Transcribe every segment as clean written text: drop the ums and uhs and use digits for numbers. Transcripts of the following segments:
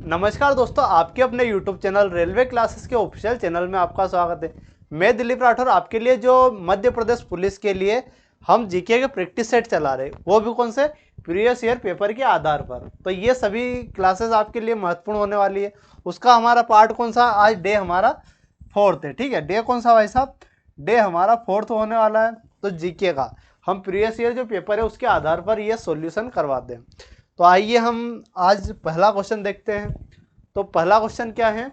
नमस्कार दोस्तों, आपके अपने YouTube चैनल रेलवे क्लासेस के ऑफिशियल चैनल में आपका स्वागत है। मैं दिलीप राठौर आपके लिए जो मध्य प्रदेश पुलिस के लिए हम जीके के प्रैक्टिस सेट चला रहे, वो भी कौन से प्रीवियस ईयर पेपर के आधार पर। तो ये सभी क्लासेस आपके लिए महत्वपूर्ण होने वाली है। उसका हमारा पार्ट कौन सा, आज डे हमारा 4th है। ठीक है, डे कौन सा भाई साहब, डे हमारा 4th होने वाला है। तो जीके का हम प्रीवियस ईयर जो पेपर है उसके आधार पर ये सॉल्यूशन करवाते हैं। तो आइए हम आज पहला क्वेश्चन देखते हैं। तो पहला क्वेश्चन क्या है,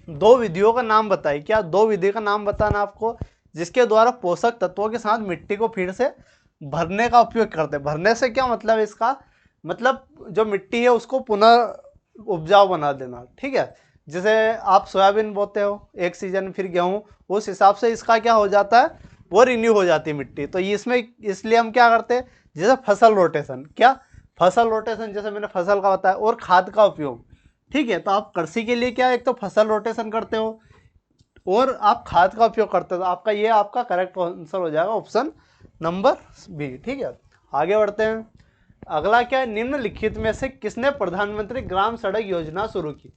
दो विधियों का नाम बताइए। क्या दो विधि का नाम बताना आपको, जिसके द्वारा पोषक तत्वों के साथ मिट्टी को फिर से भरने का उपयोग करते हैं। भरने से क्या मतलब है इसका, मतलब जो मिट्टी है उसको पुनः उपजाऊ बना देना। ठीक है, जैसे आप सोयाबीन बोते हो एक सीजन, फिर गेहूं, उस हिसाब से इसका क्या हो जाता है, वो रिन्यू हो जाती है मिट्टी। तो इसमें इसलिए हम क्या करते हैं, जैसे फसल रोटेशन, क्या फसल रोटेशन, जैसे मैंने फसल का बताया, और खाद का उपयोग। ठीक है, तो आप कृषि के लिए क्या, एक तो फसल रोटेशन करते हो और आप खाद का उपयोग करते हो। तो आपका ये आपका करेक्ट आंसर हो जाएगा ऑप्शन नंबर बी। ठीक है, आगे बढ़ते हैं। अगला क्या है, निम्नलिखित में से किसने प्रधानमंत्री ग्राम सड़क योजना शुरू की।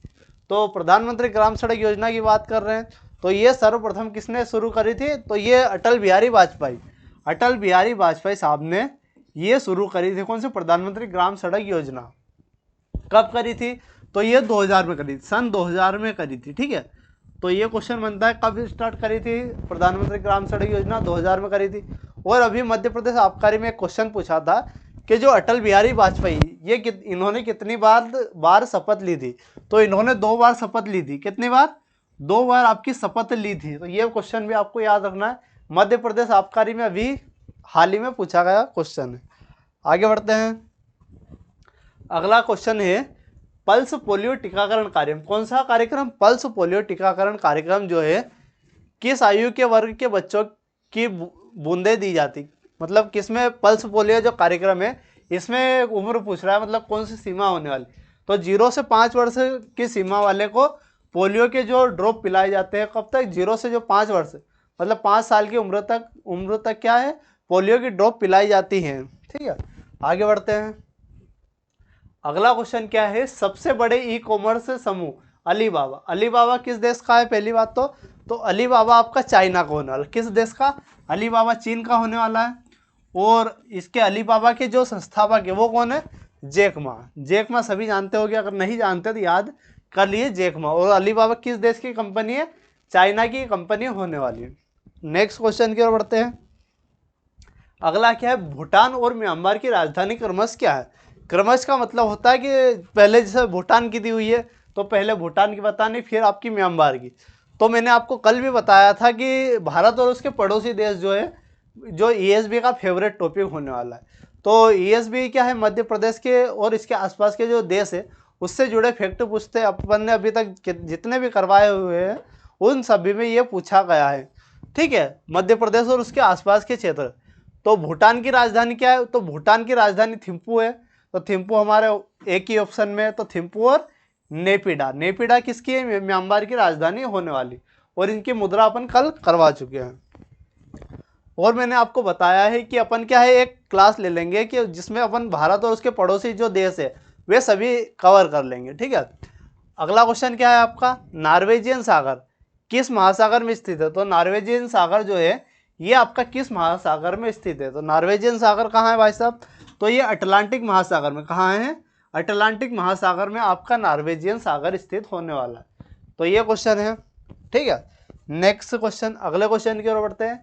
तो प्रधानमंत्री ग्राम सड़क योजना की बात कर रहे हैं, तो ये सर्वप्रथम किसने शुरू करी थी, तो ये अटल बिहारी वाजपेयी, अटल बिहारी वाजपेयी साहब ने ये शुरू करी थी। कौन सी, प्रधानमंत्री ग्राम सड़क योजना। कब करी थी, तो ये 2000 में करी थी, सन 2000 में करी थी। ठीक है, तो ये क्वेश्चन बनता है कब स्टार्ट करी थी प्रधानमंत्री ग्राम सड़क योजना, 2000 में करी थी। और अभी मध्य प्रदेश आबकारी में एक क्वेश्चन पूछा था कि जो अटल बिहारी वाजपेयी, ये इन्होंने कितनी बार शपथ ली थी। तो इन्होंने 2 बार शपथ ली थी। कितनी बार, 2 बार आपकी शपथ ली थी। तो ये क्वेश्चन भी आपको याद रखना है, मध्य प्रदेश आबकारी में अभी हाल ही में पूछा गया क्वेश्चन है। आगे बढ़ते हैं। अगला क्वेश्चन है, पल्स पोलियो टीकाकरण कार्यक्रम। कौन सा कार्यक्रम, पल्स पोलियो टीकाकरण कार्यक्रम जो है किस आयु के वर्ग के बच्चों की बूंदे दी जाती, मतलब किसमें पल्स पोलियो जो कार्यक्रम है इसमें उम्र पूछ रहा है, मतलब कौन सी सीमा होने वाली। तो 0 से 5 वर्ष की सीमा वाले को पोलियो के जो ड्रॉप पिलाए जाते हैं। कब तक, 0 से जो 5 वर्ष, मतलब 5 साल की उम्र तक क्या है, पोलियो की ड्रॉप पिलाई जाती है। ठीक है, आगे बढ़ते हैं। अगला क्वेश्चन क्या है, सबसे बड़े ई कॉमर्स समूह अलीबाबा। अलीबाबा किस देश का है, पहली बात तो अलीबाबा आपका चाइना का होने वाला। किस देश का, अलीबाबा चीन का होने वाला है। और इसके अलीबाबा के जो संस्थापक है वो कौन है, जैक मा। जैक मा सभी जानते होंगे, अगर नहीं जानते तो याद कर लिए, जैक मा। और अलीबाबा किस देश की कंपनी है, चाइना की कंपनी होने वाली है। नेक्स्ट क्वेश्चन की ओर बढ़ते हैं। अगला क्या है, भूटान और म्यांमार की राजधानी क्रमश क्या है। क्रमश का मतलब होता है कि पहले जैसे भूटान की दी हुई है तो पहले भूटान की बतानी, फिर आपकी म्यांमार की। तो मैंने आपको कल भी बताया था कि भारत और उसके पड़ोसी देश जो है, जो ईएसबी का फेवरेट टॉपिक होने वाला है। तो ईएसबी क्या है, मध्य प्रदेश के और इसके आसपास के जो देश है उससे जुड़े फैक्ट पूछते हैं। अपन ने अभी तक जितने भी करवाए हुए हैं उन सभी में ये पूछा गया है। ठीक है, मध्य प्रदेश और उसके आसपास के क्षेत्र। तो भूटान की राजधानी क्या है, तो भूटान की राजधानी थिम्पू है। तो थिम्पू हमारे एक ही ऑप्शन में है, तो थिम्पू और नेपिडा। नेपिडा किसकी है, म्यांमार की राजधानी होने वाली। और इनकी मुद्रा अपन कल करवा चुके हैं। और मैंने आपको बताया है कि अपन क्या है, एक क्लास ले लेंगे कि जिसमें अपन भारत और उसके पड़ोसी जो देश है वे सभी कवर कर लेंगे। ठीक है, अगला क्वेश्चन क्या है आपका, नॉर्वेजियन सागर किस महासागर में स्थित है। तो नॉर्वेजियन सागर जो है ये आपका किस महासागर में स्थित है। तो नॉर्वेजियन सागर कहाँ है भाई साहब, तो ये अटलांटिक महासागर में। कहाँ है, अटलांटिक महासागर में आपका नॉर्वेजियन सागर स्थित होने वाला है। तो ये क्वेश्चन है। ठीक है, नेक्स्ट क्वेश्चन, अगले क्वेश्चन की ओर बढ़ते हैं।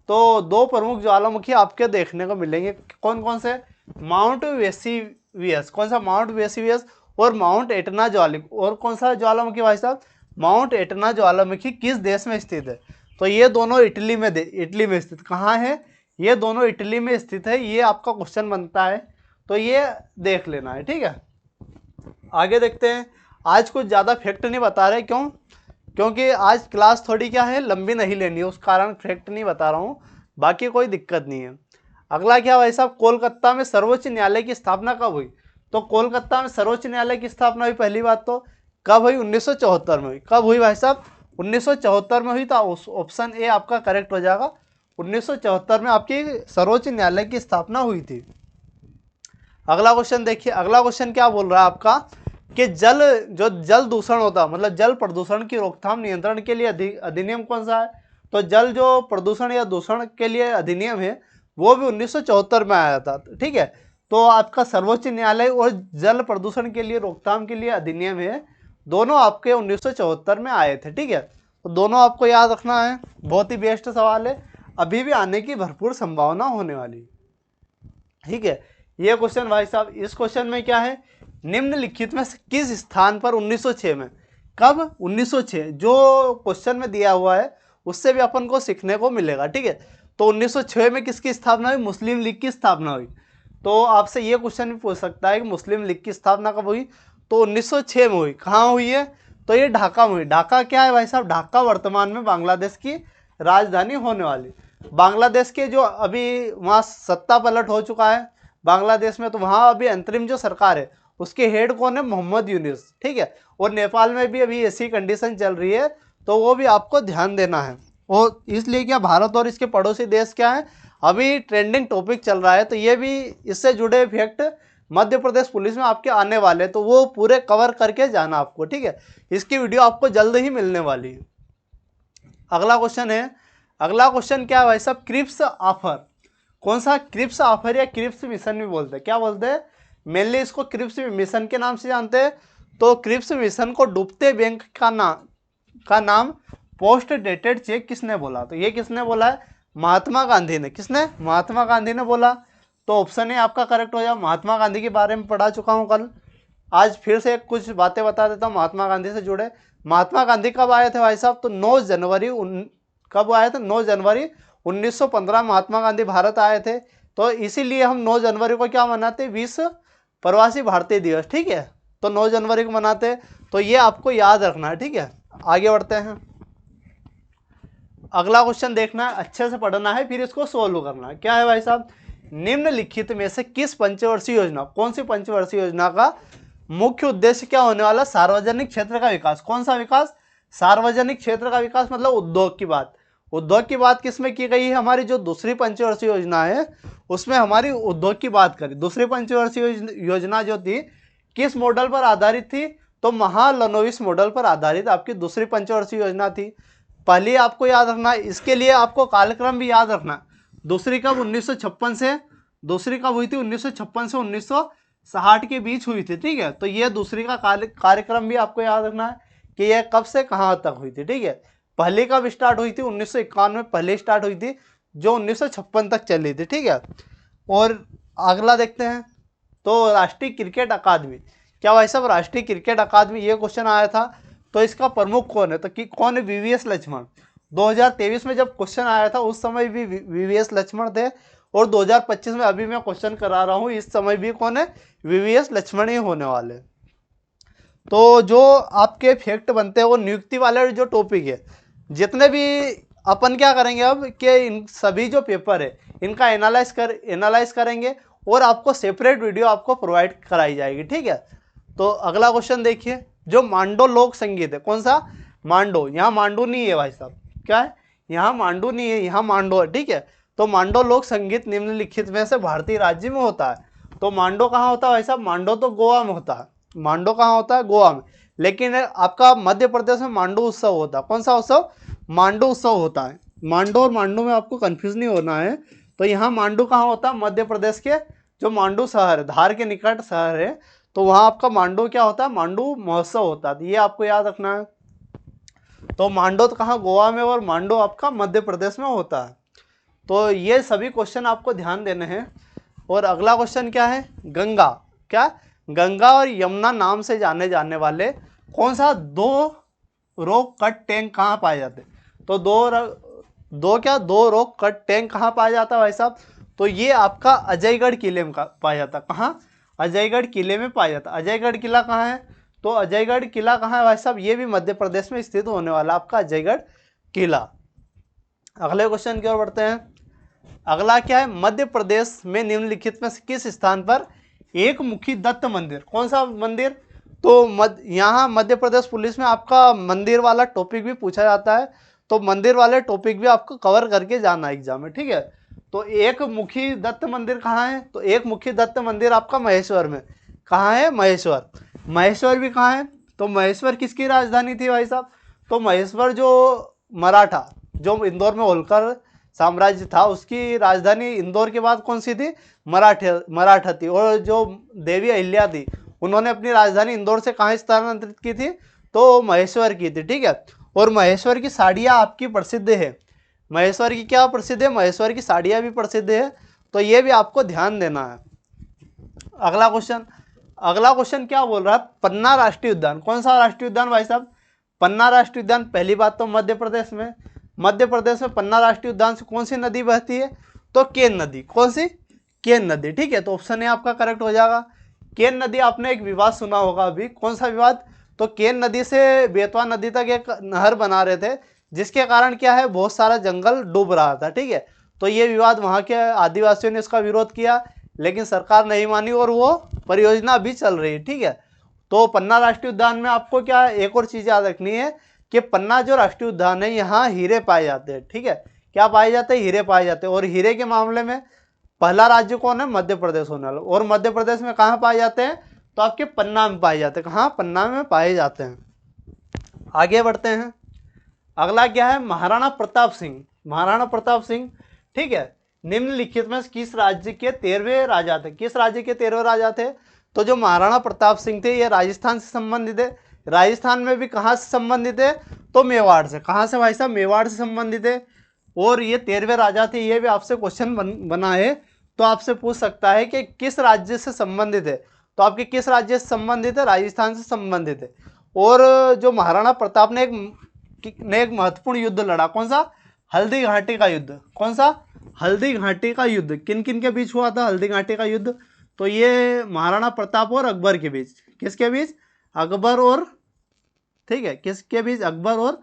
तो 2 प्रमुख ज्वालामुखी आपके देखने को मिलेंगे, कौन कौन से, माउंट वेसिवियस, कौन सा, माउंट वेसिवियस और माउंट एटना ज्वालामुखी। और कौन सा ज्वालामुखी भाई साहब, माउंट एटना ज्वालामुखी किस देश में स्थित है। तो ये दोनों इटली में स्थित। कहाँ है, ये दोनों इटली में स्थित है। ये आपका क्वेश्चन बनता है, तो ये देख लेना है। ठीक है, आगे देखते हैं। आज कुछ ज़्यादा फैक्ट नहीं बता रहे, क्यों, क्योंकि आज क्लास थोड़ी क्या है, लंबी नहीं लेनी है, उस कारण फैक्ट नहीं बता रहा हूँ, बाकी कोई दिक्कत नहीं है। अगला क्या भाई साहब, कोलकाता में सर्वोच्च न्यायालय की स्थापना कब हुई। तो कोलकाता में सर्वोच्च न्यायालय की स्थापना हुई, पहली बात तो कब हुई, 1974 में हुई। कब हुई भाई साहब, 1974 में हुई। तो ऑप्शन ए आपका करेक्ट हो जाएगा, 1974 में आपकी सर्वोच्च न्यायालय की स्थापना हुई थी। अगला क्वेश्चन देखिए, अगला क्वेश्चन क्या बोल रहा है आपका, कि जल दूषण होता है, मतलब जल प्रदूषण की रोकथाम नियंत्रण के लिए अधिनियम कौन सा है? तो जल जो प्रदूषण या दूषण के लिए अधिनियम है वो भी 1974 में आया था। ठीक है, तो आपका सर्वोच्च न्यायालय और जल प्रदूषण के लिए रोकथाम के लिए अधिनियम है, दोनों आपके 1974 में आए थे। ठीक है, तो दोनों आपको याद रखना है। बहुत ही बेस्ट सवाल है, अभी भी आने की भरपूर संभावना होने वाली। ठीक है, ये क्वेश्चन भाई साहब, इस क्वेश्चन में क्या है, निम्नलिखित में से किस स्थान पर 1906 में, कब 1906 जो क्वेश्चन में दिया हुआ है उससे भी अपन को सीखने को मिलेगा। ठीक है, तो 1906 में किसकी स्थापना हुई? मुस्लिम लीग की स्थापना हुई। तो आपसे ये क्वेश्चन भी पूछ सकता है कि मुस्लिम लीग की स्थापना कब हुई? तो 1906 में हुई। कहाँ हुई है? तो ये ढाका में हुई। ढाका क्या है भाई साहब? ढाका वर्तमान में बांग्लादेश की राजधानी होने वाली। बांग्लादेश के जो अभी वहाँ सत्ता पलट हो चुका है बांग्लादेश में, तो वहाँ अभी अंतरिम जो सरकार है उसके हेड कौन है? मोहम्मद यूनिस। ठीक है, और नेपाल में भी अभी ऐसी कंडीशन चल रही है, तो वो भी आपको ध्यान देना है। और इसलिए क्या भारत और इसके पड़ोसी देश क्या है, अभी ट्रेंडिंग टॉपिक चल रहा है, तो ये भी इससे जुड़े फैक्ट मध्य प्रदेश पुलिस में आपके आने वाले, तो वो पूरे कवर करके जाना आपको। ठीक है, इसकी वीडियो आपको जल्द ही मिलने वाली है। अगला क्वेश्चन है, अगला क्वेश्चन क्या है भाई साहब? Cripps offer. कौन सा? क्रिप्स ऑफर या क्रिप्स मिशन भी बोलते हैं। क्या बोलते हैं? मेनली इसको क्रिप्स मिशन के नाम से जानते हैं। तो क्रिप्स मिशन को डूबते बैंक का नाम पोस्ट डेटेड चेक किसने बोला? तो ये किसने बोला है? महात्मा गांधी ने। किसने? महात्मा गांधी ने बोला। तो ऑप्शन ए आपका करेक्ट हो जाए। महात्मा गांधी के बारे में पढ़ा चुका हूँ कल, आज फिर से कुछ बातें बता देता हूँ महात्मा गांधी से जुड़े। महात्मा गांधी कब आए थे भाई साहब? तो 9 जनवरी कब आए थे? 9 जनवरी 1915 महात्मा गांधी भारत आए थे। तो इसीलिए हम 9 जनवरी को क्या मनाते हैं? विश्व प्रवासी भारतीय दिवस। ठीक है, तो 9 जनवरी को मनाते हैं, तो ये आपको याद रखना है। ठीक है, आगे बढ़ते हैं। अगला क्वेश्चन देखना है, अच्छे से पढ़ना है, फिर इसको सोल्व करना है। क्या है भाई साहब? निम्नलिखित में से किस पंचवर्षीय योजना, कौन सी पंचवर्षीय योजना का मुख्य उद्देश्य क्या होने वाला? सार्वजनिक क्षेत्र का विकास। कौन सा विकास? सार्वजनिक क्षेत्र का विकास, मतलब उद्योग की बात। उद्योग की बात किसमें की गई है? हमारी जो दूसरी पंचवर्षीय योजना है उसमें हमारी उद्योग की बात करी। दूसरी पंचवर्षीय योजना जो थी किस मॉडल पर आधारित थी? तो महालनोबिस मॉडल पर आधारित आपकी दूसरी पंचवर्षीय योजना थी। पहली आपको याद रखना है, इसके लिए आपको कालक्रम भी याद रखना। दूसरी कब? 1956 से, दूसरी कब हुई थी? 1956 से 1960 के बीच हुई थी। ठीक है, तो ये दूसरी का कार्यक्रम भी आपको याद रखना है कि यह कब से कहाँ तक हुई थी। ठीक है, पहली कब स्टार्ट हुई थी? 1951 में पहले स्टार्ट हुई थी, जो 1956 तक चली थी। ठीक है, और अगला देखते हैं। तो राष्ट्रीय क्रिकेट अकादमी, क्या भाई साहब राष्ट्रीय क्रिकेट अकादमी, ये क्वेश्चन आया था, तो इसका प्रमुख कौन है? तो कि कौन है? वीवीएस लक्ष्मण। 2023 में जब क्वेश्चन आया था उस समय भी वीवीएस लक्ष्मण थे, और 2025 में अभी मैं क्वेश्चन करा रहा हूँ इस समय भी कौन है? वीवीएस लक्ष्मण ही होने वाले। तो जो आपके फैक्ट बनते हैं वो नियुक्ति वाले जो टॉपिक है, जितने भी अपन क्या करेंगे अब कि इन सभी जो पेपर है इनका एनालाइज करेंगे, और आपको सेपरेट वीडियो आपको प्रोवाइड कराई जाएगी। ठीक है, तो अगला क्वेश्चन देखिए, जो मांडो लोक संगीत है, कौन सा? मांडो। यहाँ मांडू नहीं है भाई साहब, क्या है? यहाँ मांडू नहीं है, यहाँ मांडो है। ठीक है, तो मांडो लोक संगीत निम्नलिखित में से भारतीय राज्य में होता है। तो मांडो कहाँ होता है भाई साहब? मांडो तो गोवा में होता है। मांडो कहाँ होता है? गोवा में। लेकिन आपका मध्य प्रदेश में मांडू उत्सव होता है। कौन सा उत्सव? मांडू उत्सव होता है। मांडो और मांडू में आपको कंफ्यूज नहीं होना है। तो यहाँ मांडू कहाँ होता है? मध्य प्रदेश के जो मांडू शहर, धार के निकट शहर है, तो वहाँ आपका मांडू क्या होता है? मांडू महोत्सव होता है। ये आपको याद रखना है। तो मांडो तो कहाँ? गोवा में, और मांडो आपका मध्य प्रदेश में होता है। तो ये सभी क्वेश्चन आपको ध्यान देने हैं। और अगला क्वेश्चन क्या है? गंगा। क्या? गंगा और यमुना नाम से जाने जाने वाले कौन सा दो रॉक कट टैंक कहाँ पाए जाते? तो दो रॉक कट टैंक कहाँ पाया जाता है भाई साहब? तो ये आपका अजयगढ़ किले में पाया जाता है। कहाँ? अजयगढ़ किले में पाया जाता है। अजयगढ़ किला कहाँ है? तो अजयगढ़ किला कहाँ है भाई साहब? ये भी मध्य प्रदेश में स्थित होने वाला आपका अजयगढ़ किला। अगले क्वेश्चन की ओर बढ़ते हैं। अगला क्या है? मध्य प्रदेश में निम्नलिखित में से किस स्थान पर एक मुखी दत्त मंदिर? कौन सा मंदिर? तो यहाँ मध्य प्रदेश पुलिस में आपका मंदिर वाला टॉपिक भी पूछा जाता है, तो मंदिर वाले टॉपिक भी आपको कवर करके जाना एग्जाम में। ठीक है, तो एक मुखी दत्त मंदिर कहाँ है? तो एक मुखी दत्त मंदिर आपका महेश्वर में। कहाँ है? महेश्वर। महेश्वर भी कहाँ है? तो महेश्वर किसकी राजधानी थी भाई साहब? तो महेश्वर जो मराठा, जो इंदौर में होलकर साम्राज्य था, उसकी राजधानी इंदौर के बाद कौन सी थी? मराठा थी। और जो देवी अहिल्या थी, उन्होंने अपनी राजधानी इंदौर से कहाँ स्थानांतरित की थी? तो महेश्वर की थी। ठीक है। और महेश्वर की साड़ियाँ आपकी प्रसिद्ध है। महेश्वर की क्या प्रसिद्ध है? महेश्वर की साड़ियाँ भी प्रसिद्ध है। तो ये भी आपको ध्यान देना है। अगला क्वेश्चन क्या बोल रहा है? पन्ना राष्ट्रीय उद्यान। कौन सा राष्ट्रीय उद्यान भाई साहब? पन्ना राष्ट्रीय उद्यान। पहली बात तो मध्य प्रदेश में पन्ना राष्ट्रीय उद्यान से कौन सी नदी बहती है? तो केन नदी। कौन सी? केन नदी। ठीक है। तो ऑप्शन ए आपका करेक्ट हो जाएगा। केन नदी, आपने एक विवाद सुना होगा अभी। कौन सा विवाद? तो केन नदी से बेतवा नदी तक एक नहर बना रहे थे, जिसके कारण क्या है, बहुत सारा जंगल डूब रहा था। ठीक है। तो ये विवाद, वहाँ के आदिवासियों ने इसका विरोध किया, लेकिन सरकार नहीं मानी और वो परियोजना अभी चल रही है। ठीक है। तो पन्ना राष्ट्रीय उद्यान में आपको क्या एक और चीज याद रखनी है कि पन्ना जो राष्ट्रीय उद्यान है, यहाँ हीरे पाए जाते हैं। ठीक है। क्या पाए जाते हैं? हीरे पाए जाते हैं। और हीरे के मामले में पहला राज्य कौन है? मध्य प्रदेश होने वाला। और मध्य प्रदेश में कहाँ पाए जाते हैं? तो आपके पन्ना में पाए जाते हैं। कहाँ? पन्ना में पाए जाते हैं। आगे बढ़ते हैं। अगला क्या है? महाराणा प्रताप सिंह। महाराणा प्रताप सिंह, ठीक है, निम्नलिखित में किस राज्य के 13वें राजा थे? किस राज्य के 13वें राजा थे? तो जो महाराणा प्रताप सिंह थे, ये राजस्थान से संबंधित है। राजस्थान में भी कहाँ से संबंधित है? तो मेवाड़ से। कहाँ से भाई साहब? मेवाड़ से संबंधित है। और ये 13वें राजा थे। ये भी आपसे क्वेश्चन बना है, तो आपसे पूछ सकता है कि किस राज्य से संबंधित है। तो आपके किस राज्य से संबंधित है? राजस्थान से संबंधित है। और जो महाराणा प्रताप ने एक महत्वपूर्ण युद्ध लड़ा। कौन सा? हल्दी घाटी का युद्ध। कौन सा? हल्दी घाटी का युद्ध। किन किन के बीच हुआ था हल्दी घाटी का युद्ध? तो ये महाराणा प्रताप और अकबर के बीच। किसके बीच? अकबर और, ठीक है, किसके बीच? अकबर और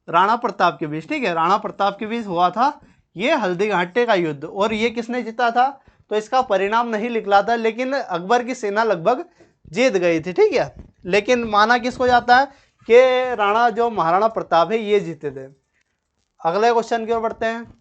राणा प्रताप के बीच। ठीक है। राणा प्रताप के बीच हुआ था ये हल्दी घाटी का युद्ध। और ये किसने जीता था? तो इसका परिणाम नहीं निकला था, लेकिन अकबर की सेना लगभग जीत गई थी। ठीक है। लेकिन माना किसको जाता है कि राणा, जो महाराणा प्रताप है, ये जीते थे। अगले क्वेश्चन की ओर बढ़ते हैं।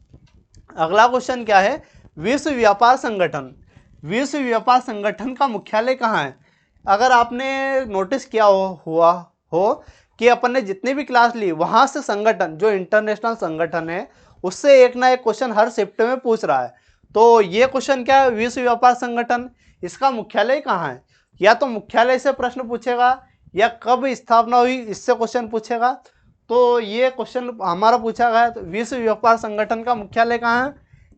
अगला क्वेश्चन क्या है? विश्व व्यापार संगठन। विश्व व्यापार संगठन का मुख्यालय कहाँ है? अगर आपने नोटिस किया हुआ हो कि अपन ने जितनी भी क्लास ली, वहां से संगठन, जो इंटरनेशनल संगठन है, उससे एक ना एक क्वेश्चन हर शिफ्ट में पूछ रहा है। तो ये क्वेश्चन क्या है? विश्व व्यापार संगठन, इसका मुख्यालय कहाँ है? या तो मुख्यालय से प्रश्न पूछेगा, या कब स्थापना हुई, इससे क्वेश्चन पूछेगा। तो ये क्वेश्चन हमारा पूछा गया है। तो विश्व व्यापार संगठन का मुख्यालय कहाँ है?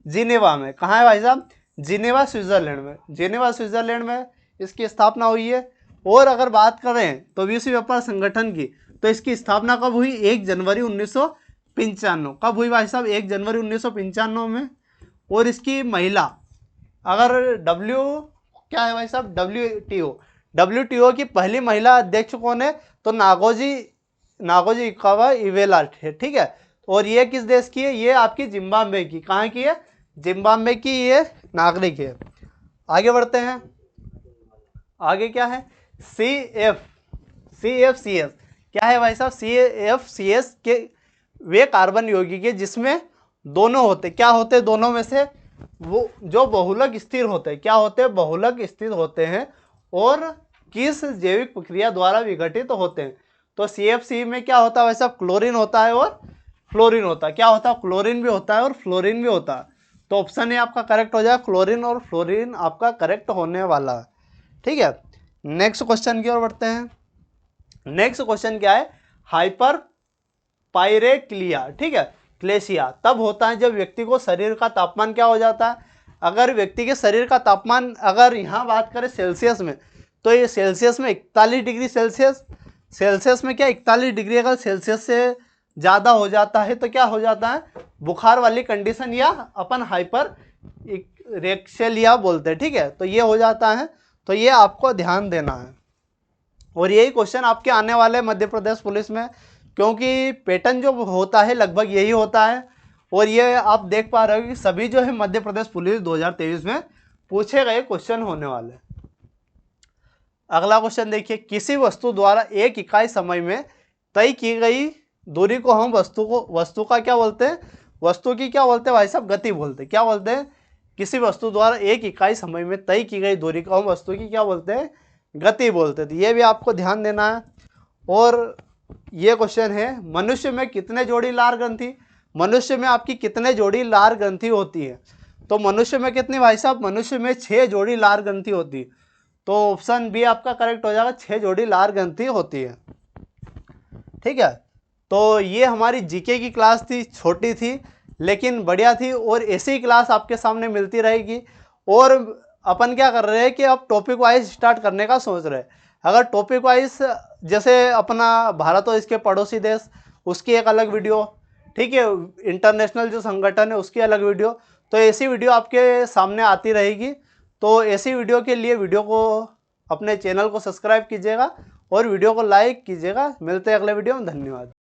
जिनेवा में। कहाँ है भाई साहब? जिनेवा, स्विट्जरलैंड में। जिनेवा, स्विट्जरलैंड में इसकी स्थापना हुई है। और अगर बात करें तो विश्व व्यापार संगठन की, तो इसकी स्थापना कब हुई? 1 जनवरी 1995। कब हुई भाई साहब? 1 जनवरी 1995 में। और इसकी महिला, अगर क्या है भाई साहब? WTO की पहली महिला अध्यक्ष कौन है? तो नागोजी इकावा इवेला है। ठीक है। और ये किस देश की है? ये आपकी जिम्बाब्वे की। कहाँ की है? जिम्बाब्वे की ये नागरिक है। आगे बढ़ते हैं। आगे क्या है? CFCS। क्या है भाई साहब? CFCS के वे कार्बन यौगिक है जिसमें दोनों होते, क्या होते? दोनों में से वो जो बहुलक स्थिर होते हैं। क्या होते हैं? बहुलक स्थिर होते हैं। और किस जैविक प्रक्रिया द्वारा विघटित होते हैं? तो CFC में क्या होता है वैसा? क्लोरीन होता है और फ्लोरीन होता है। क्या होता है? क्लोरीन भी होता है और फ्लोरीन भी होता है। तो ऑप्शन ए आपका करेक्ट हो जाए। क्लोरीन और फ्लोरीन आपका करेक्ट होने वाला है। ठीक है। नेक्स्ट क्वेश्चन की ओर बढ़ते हैं। नेक्स्ट क्वेश्चन क्या है? हाइपर पायरेक्लिया, ठीक है, क्लेशिया तब होता है जब व्यक्ति को शरीर का तापमान क्या हो जाता है? अगर व्यक्ति के शरीर का तापमान, अगर यहाँ बात करें सेल्सियस में, तो ये सेल्सियस में 41 डिग्री सेल्सियस में क्या 41 डिग्री अगर सेल्सियस से ज़्यादा हो जाता है तो क्या हो जाता है? बुखार वाली कंडीशन, या अपन हाइपर रेक्सेलिया बोलते हैं। ठीक है। तो ये हो जाता है। तो ये आपको ध्यान देना है। और यही क्वेश्चन आपके आने वाले मध्य प्रदेश पुलिस में, क्योंकि पैटर्न जो होता है लगभग यही होता है। और ये आप देख पा रहे हो कि सभी जो है मध्य प्रदेश पुलिस 2023 में पूछे गए क्वेश्चन होने वाले। अगला क्वेश्चन देखिए। किसी वस्तु द्वारा एक इकाई समय में तय की गई दूरी को हम वस्तु का क्या बोलते हैं? वस्तु की क्या बोलते हैं भाई साहब? गति बोलते हैं। क्या बोलते हैं? किसी वस्तु द्वारा एक इकाई समय में तय की गई दूरी को हम वस्तु की क्या बोलते हैं? गति बोलते थे। ये भी आपको ध्यान देना है। और ये क्वेश्चन है, मनुष्य में कितने जोड़ी लार ग्रंथि, मनुष्य में आपकी कितने जोड़ी लार ग्रंथि होती है? तो मनुष्य में कितनी भाई साहब? मनुष्य में 6 जोड़ी लार ग्रंथि होती है। तो ऑप्शन बी आपका करेक्ट हो जाएगा, 6 जोड़ी लार ग्रंथि होती है। ठीक है, तो ये हमारी जीके की क्लास थी, छोटी थी लेकिन बढ़िया थी, और ऐसी क्लास आपके सामने मिलती रहेगी। और अपन क्या कर रहे हैं कि अब टॉपिक वाइज स्टार्ट करने का सोच रहे हैं। अगर टॉपिक वाइज, जैसे अपना भारत और इसके पड़ोसी देश, उसकी एक अलग वीडियो, ठीक है, इंटरनेशनल जो संगठन है उसकी अलग वीडियो, तो ऐसी वीडियो आपके सामने आती रहेगी। तो ऐसी वीडियो के लिए वीडियो को, अपने चैनल को सब्सक्राइब कीजिएगा और वीडियो को लाइक कीजिएगा। मिलते हैं अगले वीडियो में, धन्यवाद।